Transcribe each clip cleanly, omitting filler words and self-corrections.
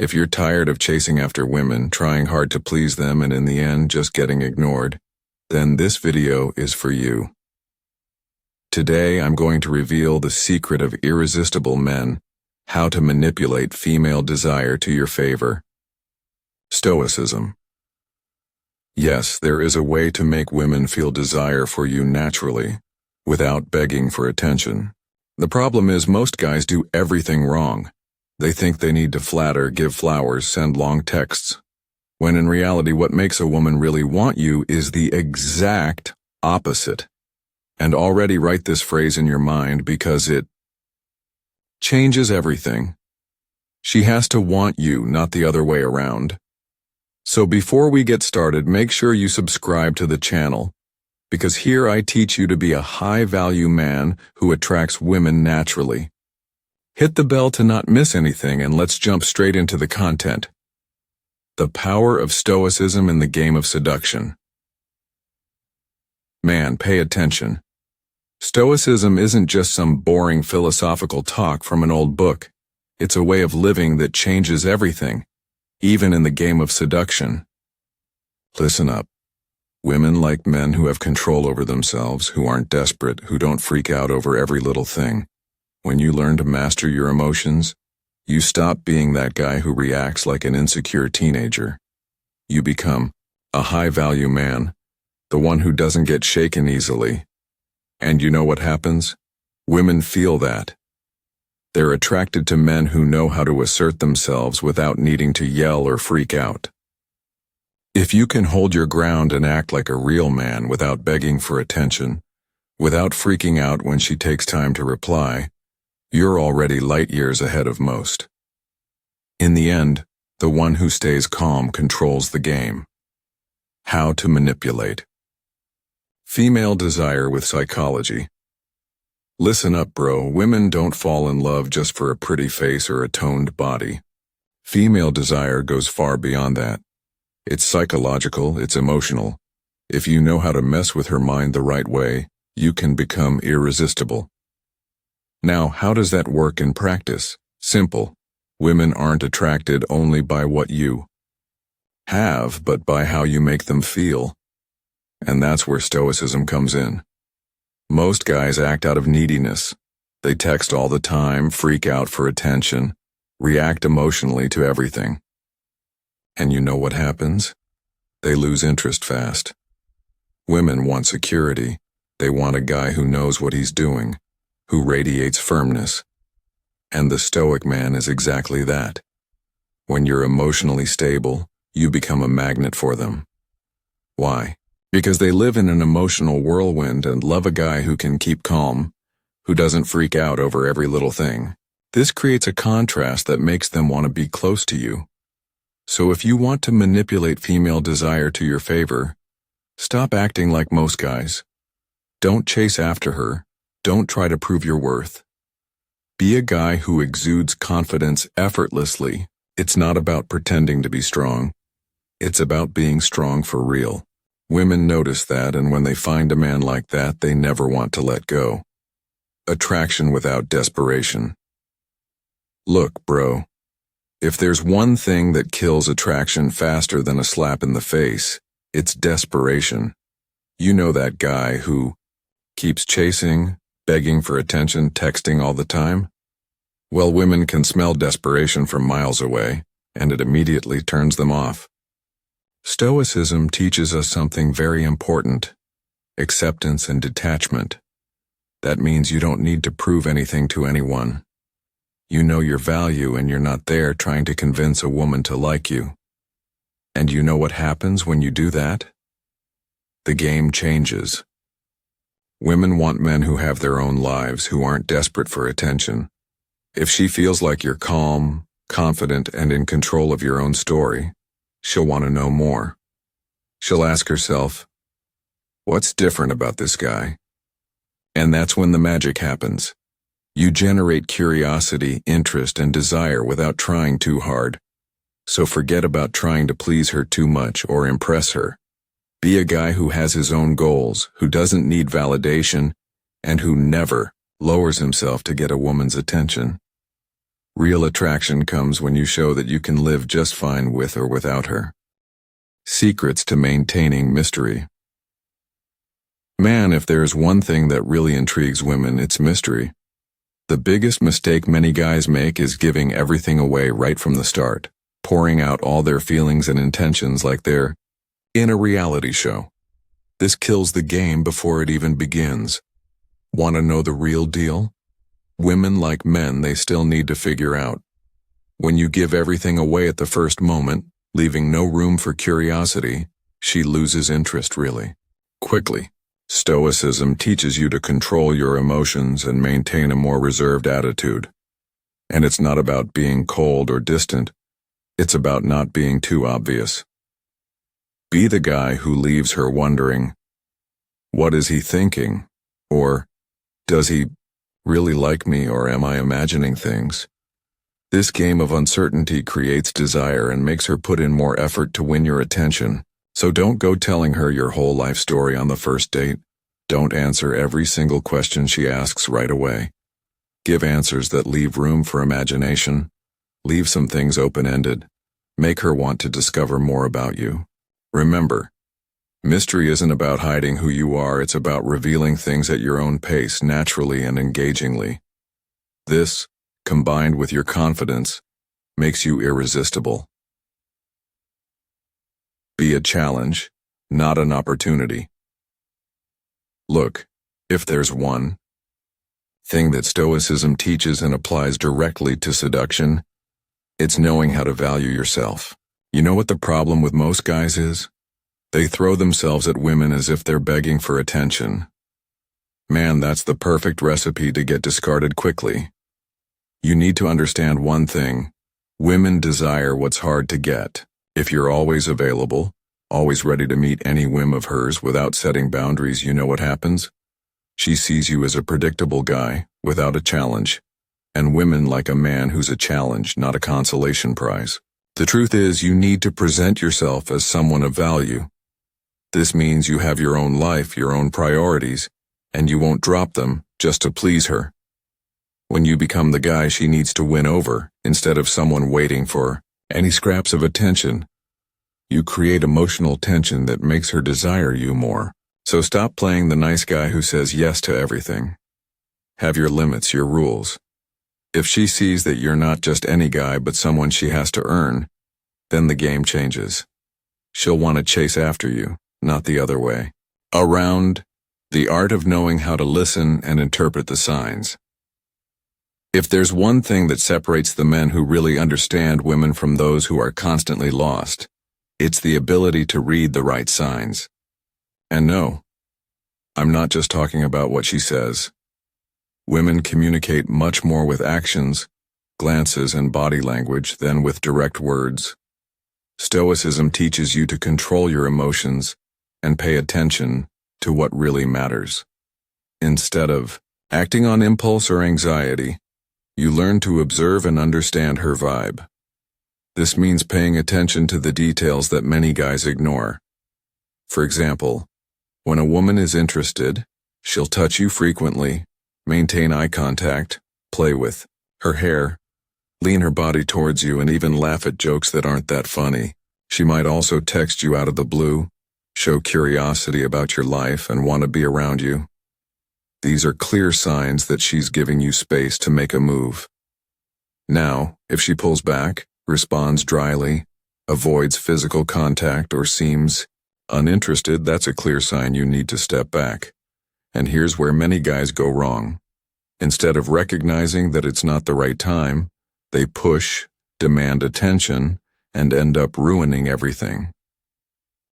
If you're tired of chasing after women, trying hard to please them, and in the end just getting ignored, then this video is for you. Today I'm going to reveal the secret of irresistible men, how to manipulate female desire to your favor. Stoicism. Yes, there is a way to make women feel desire for you naturally, without begging for attention. The problem is most guys do everything wrong. They think they need to flatter, give flowers, send long texts, when in reality what makes a woman really want you is the exact opposite. And already write this phrase in your mind because it changes everything. She has to want you, not the other way around. So before we get started, make sure you subscribe to the channel, because here I teach you to be a high-value man who attracts women naturally. Hit the bell to not miss anything, and let's jump straight into the content. The power of Stoicism in the game of seduction. Man, pay attention. Stoicism isn't just some boring philosophical talk from an old book. It's a way of living that changes everything, even in the game of seduction. Listen up. Women like men who have control over themselves, who aren't desperate, who don't freak out over every little thing. When you learn to master your emotions, you stop being that guy who reacts like an insecure teenager. You become a high-value man, the one who doesn't get shaken easily. And you know what happens? Women feel that. They're attracted to men who know how to assert themselves without needing to yell or freak out. If you can hold your ground and act like a real man without begging for attention, without freaking out when she takes time to reply, you're already light years ahead of most. In the end, the one who stays calm controls the game. How to manipulate. Female desire with psychology. Listen up, bro. Women don't fall in love just for a pretty face or a toned body. Female desire goes far beyond that. It's psychological, it's emotional. If you know how to mess with her mind the right way, you can become irresistible. Now, how does that work in practice? Simple. Women aren't attracted only by what you have, but by how you make them feel. And that's where Stoicism comes in. Most guys act out of neediness. They text all the time, freak out for attention, react emotionally to everything. And you know what happens? They lose interest fast. Women want security. They want a guy who knows what he's doing, who radiates firmness. And the Stoic man is exactly that. When you're emotionally stable, you become a magnet for them. Why? Because they live in an emotional whirlwind and love a guy who can keep calm, who doesn't freak out over every little thing. This creates a contrast that makes them want to be close to you. So if you want to manipulate female desire to your favor, stop acting like most guys. Don't chase after her. Don't try to prove your worth. Be a guy who exudes confidence effortlessly. It's not about pretending to be strong. It's about being strong for real. Women notice that, and when they find a man like that, they never want to let go. Attraction without desperation. Look, bro. If there's one thing that kills attraction faster than a slap in the face, it's desperation. You know that guy who keeps chasing, begging for attention, texting all the time? Well, women can smell desperation from miles away, and it immediately turns them off. Stoicism teaches us something very important: acceptance and detachment. That means you don't need to prove anything to anyone. You know your value, and you're not there trying to convince a woman to like you. And you know what happens when you do that? The game changes. Women want men who have their own lives, who aren't desperate for attention. If she feels like you're calm, confident, and in control of your own story, she'll want to know more. She'll ask herself, what's different about this guy? And that's when the magic happens. You generate curiosity, interest, and desire without trying too hard. So forget about trying to please her too much or impress her. Be a guy who has his own goals, who doesn't need validation, and who never lowers himself to get a woman's attention. Real attraction comes when you show that you can live just fine with or without her. Secrets to maintaining mystery. Man, if there's one thing that really intrigues women, it's mystery. The biggest mistake many guys make is giving everything away right from the start, pouring out all their feelings and intentions like they're in a reality show. This kills the game before it even begins. Want to know the real deal? Women, like men, they still need to figure out. When you give everything away at the first moment, leaving no room for curiosity, she loses interest really quickly. Stoicism teaches you to control your emotions and maintain a more reserved attitude. And it's not about being cold or distant. It's about not being too obvious. Be the guy who leaves her wondering, what is he thinking? Or, does he really like me, or am I imagining things? This game of uncertainty creates desire and makes her put in more effort to win your attention. So don't go telling her your whole life story on the first date. Don't answer every single question she asks right away. Give answers that leave room for imagination. Leave some things open-ended. Make her want to discover more about you. Remember, mystery isn't about hiding who you are, it's about revealing things at your own pace, naturally and engagingly. This, combined with your confidence, makes you irresistible. Be a challenge, not an opportunity. Look, if there's one thing that Stoicism teaches and applies directly to seduction, it's knowing how to value yourself. You know what the problem with most guys is? They throw themselves at women as if they're begging for attention. Man, that's the perfect recipe to get discarded quickly. You need to understand one thing. Women desire what's hard to get. If you're always available, always ready to meet any whim of hers without setting boundaries, you know what happens? She sees you as a predictable guy, without a challenge. And women like a man who's a challenge, not a consolation prize. The truth is, you need to present yourself as someone of value. This means you have your own life, your own priorities, and you won't drop them just to please her. When you become the guy she needs to win over, instead of someone waiting for any scraps of attention, you create emotional tension that makes her desire you more. So stop playing the nice guy who says yes to everything. Have your limits, your rules. If she sees that you're not just any guy but someone she has to earn, then the game changes. She'll want to chase after you, not the other way. Around the art of knowing how to listen and interpret the signs. If there's one thing that separates the men who really understand women from those who are constantly lost, it's the ability to read the right signs. And no, I'm not just talking about what she says. Women communicate much more with actions, glances, and body language than with direct words. Stoicism teaches you to control your emotions and pay attention to what really matters. Instead of acting on impulse or anxiety, you learn to observe and understand her vibe. This means paying attention to the details that many guys ignore. For example, when a woman is interested, she'll touch you frequently, maintain eye contact, play with her hair, lean her body towards you, and even laugh at jokes that aren't that funny. She might also text you out of the blue, show curiosity about your life, and want to be around you. These are clear signs that she's giving you space to make a move. Now, if she pulls back, responds dryly, avoids physical contact, or seems uninterested, that's a clear sign you need to step back. And here's where many guys go wrong. Instead of recognizing that it's not the right time, they push, demand attention, and end up ruining everything.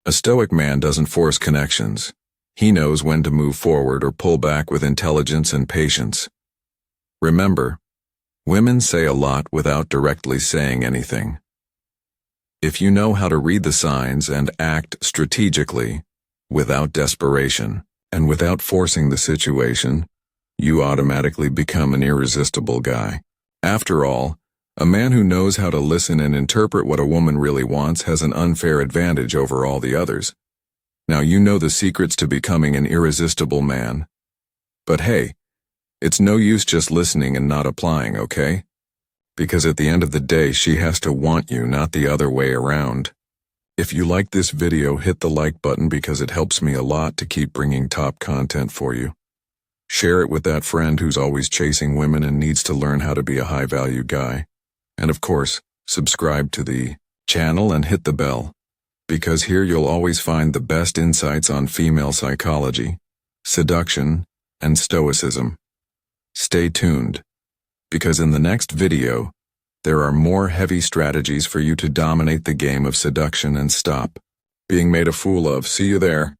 A stoic man doesn't force connections. He knows when to move forward or pull back with intelligence and patience. Remember, women say a lot without directly saying anything. If you know how to read the signs and act strategically, without desperation, and without forcing the situation, you automatically become an irresistible guy. After all, a man who knows how to listen and interpret what a woman really wants has an unfair advantage over all the others. Now you know the secrets to becoming an irresistible man. But hey, it's no use just listening and not applying, okay? Because at the end of the day, she has to want you, not the other way around. If you like this video, hit the like button because it helps me a lot to keep bringing top content for you. Share it with that friend who's always chasing women and needs to learn how to be a high-value guy. And of course, subscribe to the channel and hit the bell, because here you'll always find the best insights on female psychology, seduction, and stoicism. Stay tuned, because in the next video, there are more heavy strategies for you to dominate the game of seduction and stop being made a fool of. See you there.